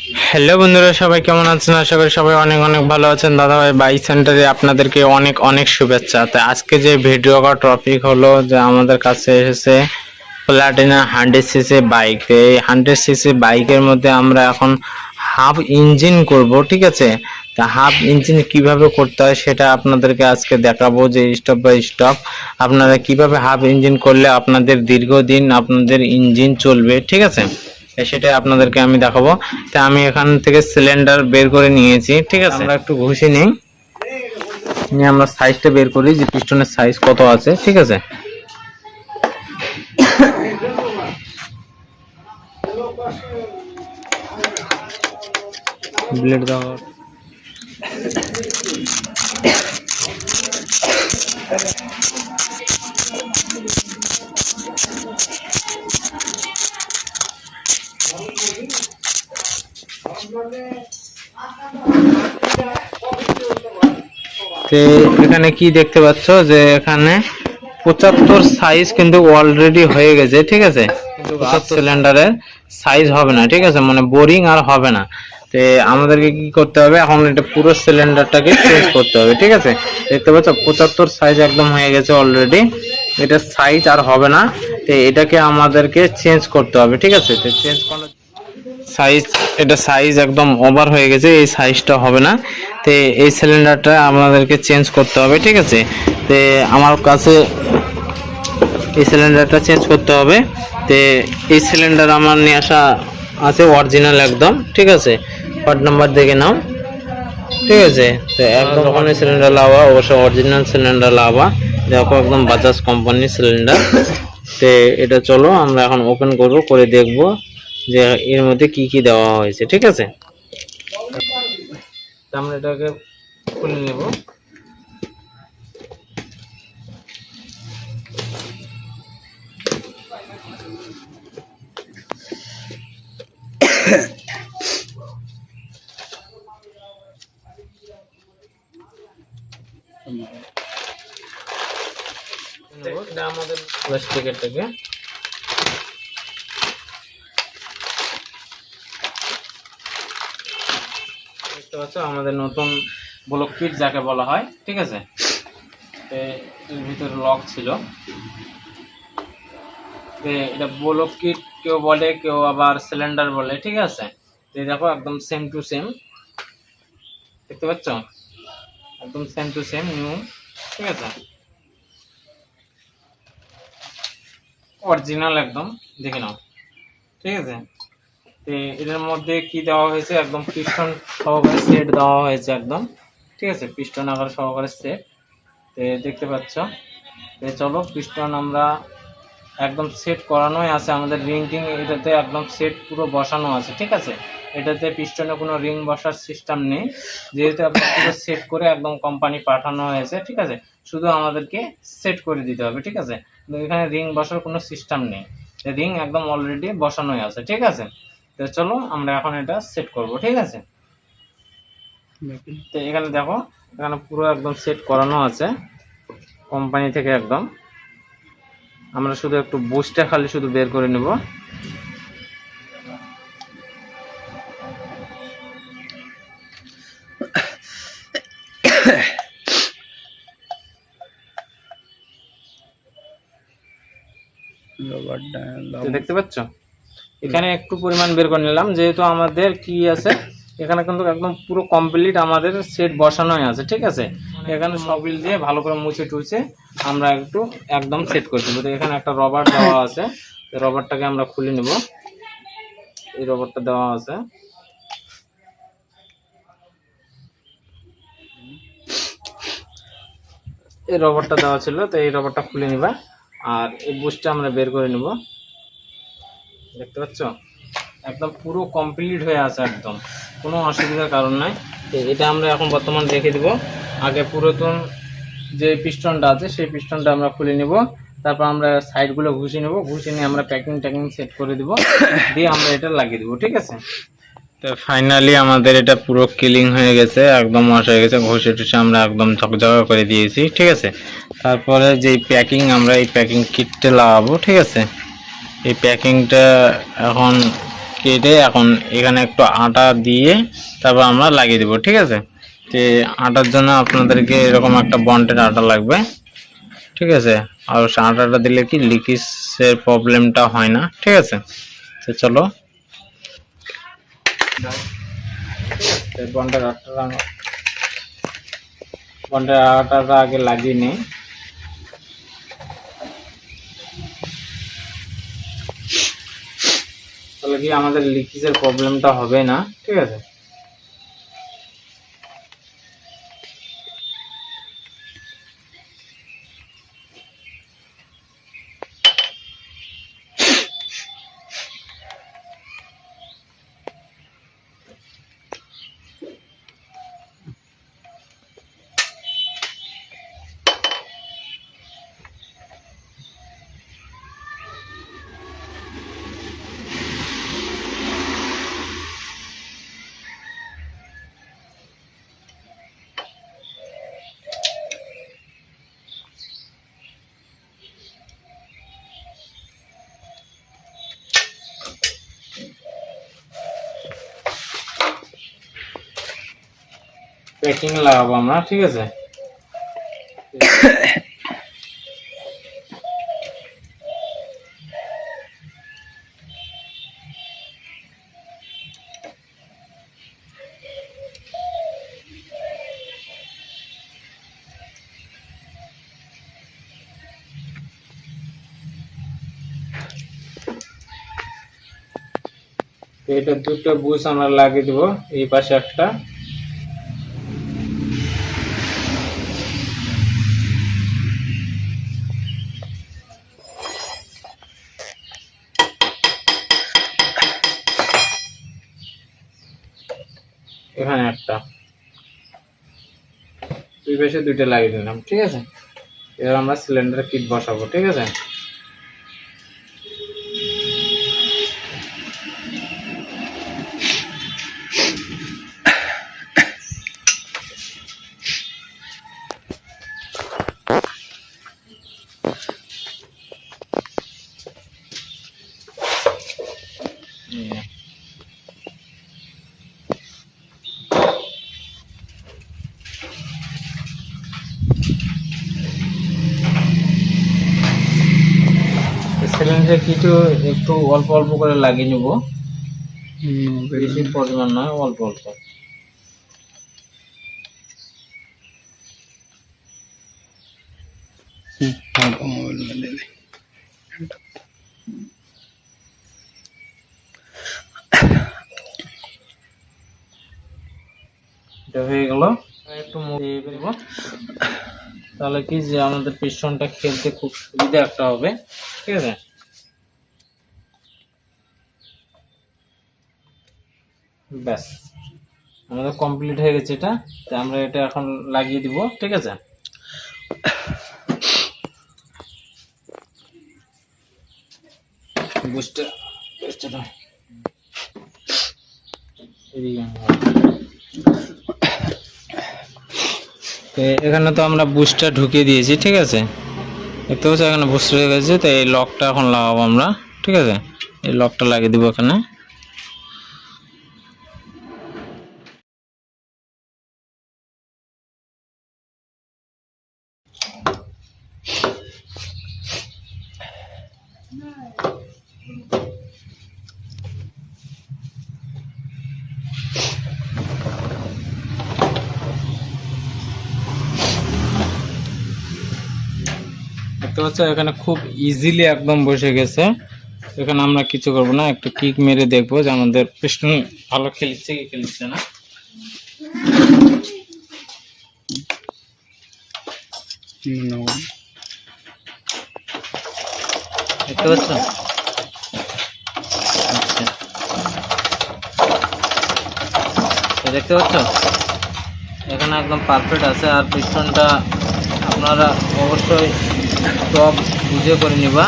Hello বন্ধুরা, সবাই কেমন আছেন? আশা করি সবাই অনেক অনেক ভালো আছেন। দাদাভাই বাইক সেন্টারে আপনাদেরকে অনেক অনেক শুভেচ্ছা। তো আজকে যে ভিডিও করার টপিক হলো যে আমাদের কাছে এসেছে প্লাটিনা 100 সিসি বাইক। এই 100 সিসি বাইকের মধ্যে আমরা এখন হাফ ইঞ্জিন করব, ঠিক আছে? তা হাফ ইঞ্জিন কিভাবে করতে হয় সেটা আপনাদেরকে আজকে দেখাবো, যে স্টেপ বাই স্টেপ আপনারা কিভাবে হাফ ইঞ্জিন করলে আপনাদের দীর্ঘদিন আপনাদের ইঞ্জিন চলবে, ঠিক আছে? সেটা আপনাদেরকে আমি দেখাবো। তা আমি এখান থেকে সিলিন্ডার বের করে নিয়েছি, ঠিক আছে? আমরা একটু ঘষে নিই, নিয়ে আমরা সাইজটা বের করি যে পিস্টনের সাইজ কত আছে, ঠিক আছে? ব্লেড দাও। এখানে কি দেখতে পাচ্ছ যে এখানে 75 সাইজ কিন্তু অলরেডি হয়ে গেছে, ঠিক আছে? কিন্তু 75 সিলিন্ডারের সাইজ হবে না, ঠিক আছে? মানে বোরিং আর হবে না। তো আমাদেরকে কি করতে হবে, এখন এটা পুরো সিলিন্ডারটাকে চেঞ্জ করতে হবে, ঠিক আছে? দেখতে পাচ্ছ 75 সাইজ একদম হয়ে গেছে অলরেডি, এটা সাইজ আর হবে না। তো এটাকে আমাদেরকে চেঞ্জ করতে হবে, ঠিক আছে? তো চেঞ্জ করার সাইজ, এটা সাইজ একদম ওভার হয়ে গেছে, এই সাইজটা হবে না। তো এই সিলিন্ডারটা আমাদেরকে চেঞ্জ করতে হবে, ঠিক আছে? তো আমার কাছে এই সিলিন্ডারটা চেঞ্জ করতে হবে। তো এই সিলিন্ডার আমার নিয়ে আসা আছে অরিজিনাল একদম, ঠিক আছে? পার্ট নাম্বার দেখে নাও, ঠিক আছে? তো একদম যখন এই সিলিন্ডার লাওয়া, অবশ্যই অরিজিনাল সিলিন্ডার লাওয়া, দেখো একদম বাজাজ কোম্পানির সিলিন্ডার। তো এটা চলো আমরা এখন ওপেন করব, করে দেখব যে এর মধ্যে কি কি দেওয়া হয়েছে, ঠিক আছে? আমরা এটাকে খুলে নেব। এটা আমাদের প্লাস্টিকের থেকে দেখতে পাচ্ছ আমাদের নতুন ব্লক কিট যাকে বলা হয়, ঠিক আছে? এর ভিতরে লক ছিল। এটা ব্লক কিট কেউ বলে, কেউ আবার সিলিন্ডার বলে, ঠিক আছে? দেখো একদম সেম টু সেম, দেখতে পাচ্ছ? একদম সেম টু সেম নিউ, ঠিক আছে? অরিজিনাল একদম, দেখে নাও, ঠিক আছে? তো এটার মধ্যে কি দেওয়া হয়েছে, একদম পিস্টন সহকারে সেট দেওয়া হয়েছে একদম, ঠিক আছে? পিস্টন আকার সহকারে সেট, তো দেখতে পাচ্ছ। তো চলো পিস্টন আমরা একদম সেট করানোই আছে, আমাদের রিং টিং এটাতে একদম সেট পুরো বসানো আছে, ঠিক আছে? এটাতে পিস্টনে কোনো রিং বসার সিস্টেম নেই, যেহেতু আপনার পুরো সেট করে একদম কোম্পানি পাঠানো হয়েছে, ঠিক আছে? শুধু আমাদেরকে সেট করে দিতে হবে, ঠিক আছে? কিন্তু এখানে রিং বসার কোনো সিস্টেম নেই, রিং একদম অলরেডি বসানোই আছে, ঠিক আছে? তো চলো আমরা এখন এটা সেট করব, ঠিক আছে? তো এখানে দেখো, এখানে পুরো একদম সেট করানো আছে কোম্পানি থেকে একদম। আমরা শুধু একটু বুস্টটা খালি শুধু বের করে নেব। দেখতে পাচ্ছ এখানে একটু পরিমাণ বের করে নিলাম, যেহেতু আমাদের কি আছে এখানে কিন্তু একদম পুরো কমপ্লিট আমাদের সেট বসানোই আছে, ঠিক আছে? এখানে সবিল দিয়ে ভালো করে মুছে টুছে আমরা একটু একদম সেট করে দেবো। তো এখানে একটা রবার দেওয়া আছে, রবারটাকে আমরা খুলে নেব। এই রবারটা দেওয়া আছে, এই রবারটা দেওয়া ছিল, তো এই রবারটা খুলে নিবা। আর এই বুশটা আমরা বের করে নেব, দেখতে পাচ্ছ? একদম পুরো কমপ্লিট হয়ে আছে, একদম কোনো অসুবিধার কারণ নাই। এটা আমরা এখন বর্তমান রেখে দিব। আগে পুরাতন যে পিস্টনটা আছে সেই পিস্টনটা আমরা খুলে নিব, তারপর আমরা সাইডগুলো ঘুষে নেব, ঘুষে নিয়ে আমরা প্যাকিং সেট করে দিব, দিয়ে আমরা এটা লাগিয়ে দিব, ঠিক আছে? তো ফাইনালি আমাদের এটা পুরো ক্লিন হয়ে গেছে, একদম ওয়াশ হয়ে গেছে, ঘষে টুষে আমরা একদম ঝকঝকা করে দিয়েছি, ঠিক আছে? তারপরে যে প্যাকিং, আমরা এই প্যাকিং কিটটা লাগাবো, ঠিক আছে? এই প্যাকিংটা এখন কেটে এখন এখানে একটু আটা দিয়ে তারপর আমরা লাগিয়ে দেবো, ঠিক আছে। তো আটার জন্য আপনাদেরকে এরকম একটা বন্ডের আটা লাগবে, ঠিক আছে। আর আটাটা দিলে কি লিকেজের প্রবলেমটা হয় না, ঠিক আছে। তো চলো বন্ডের আটাটা আগে লাগিয়ে নিই। তাহলে কি আমাদের লিকেজের প্রবলেমটা হবে না, ঠিক আছে। প্যাকিং লাগাবো আমরা, ঠিক আছে। এটা দুটো বুশ আমরা লাগিয়ে দেবো, এই পাশে একটা, এখানে একটা, দুই পাশে দুইটা লাগিয়ে দিলাম, ঠিক আছে। এবার আমরা সিলিন্ডার কিট বসাবো, ঠিক আছে। সিলিন্ডার কিছু একটু অল্প অল্প করে লাগিয়ে নেব, বেশি পরিমাণ নয়, অল্প অল্প। এটা হয়ে গেল, একটু মুড়িয়ে ফেলবো, তাহলে কি যে আমাদের পিস্টনটা খেলতে খুব সুবিধা একটা হবে, ঠিক আছে। ব্যাস আমাদের কমপ্লিট হয়ে গেছে এটা। তো আমরা এটা এখন লাগিয়ে দিব, ঠিক আছে। বুস্টার এখানে তো আমরা বুস্টার ঢুকিয়ে দিয়েছি, ঠিক আছে। দেখতে পাচ্ছি এখানে বুস্টার হয়ে গেছে। তো এই লকটা এখন লাগাবো আমরা, ঠিক আছে। এই লকটা লাগিয়ে দিব এখানে। দেখতে পাচ্ছ এখানে খুব ইজিলি একদম বসে গেছে। এখানে আমরা কিছু করব না, একটু কিক মেরে দেখবো যে আমাদের পিস্টন ভালো খেলছে কি খেলছে না। দেখতে পাচ্ছ, দেখতে পাচ্ছ এখানে একদম পারফেক্ট আছে। আর পিস্টনটা আপনারা অবশ্যই টপ বুঝে করে নিবা।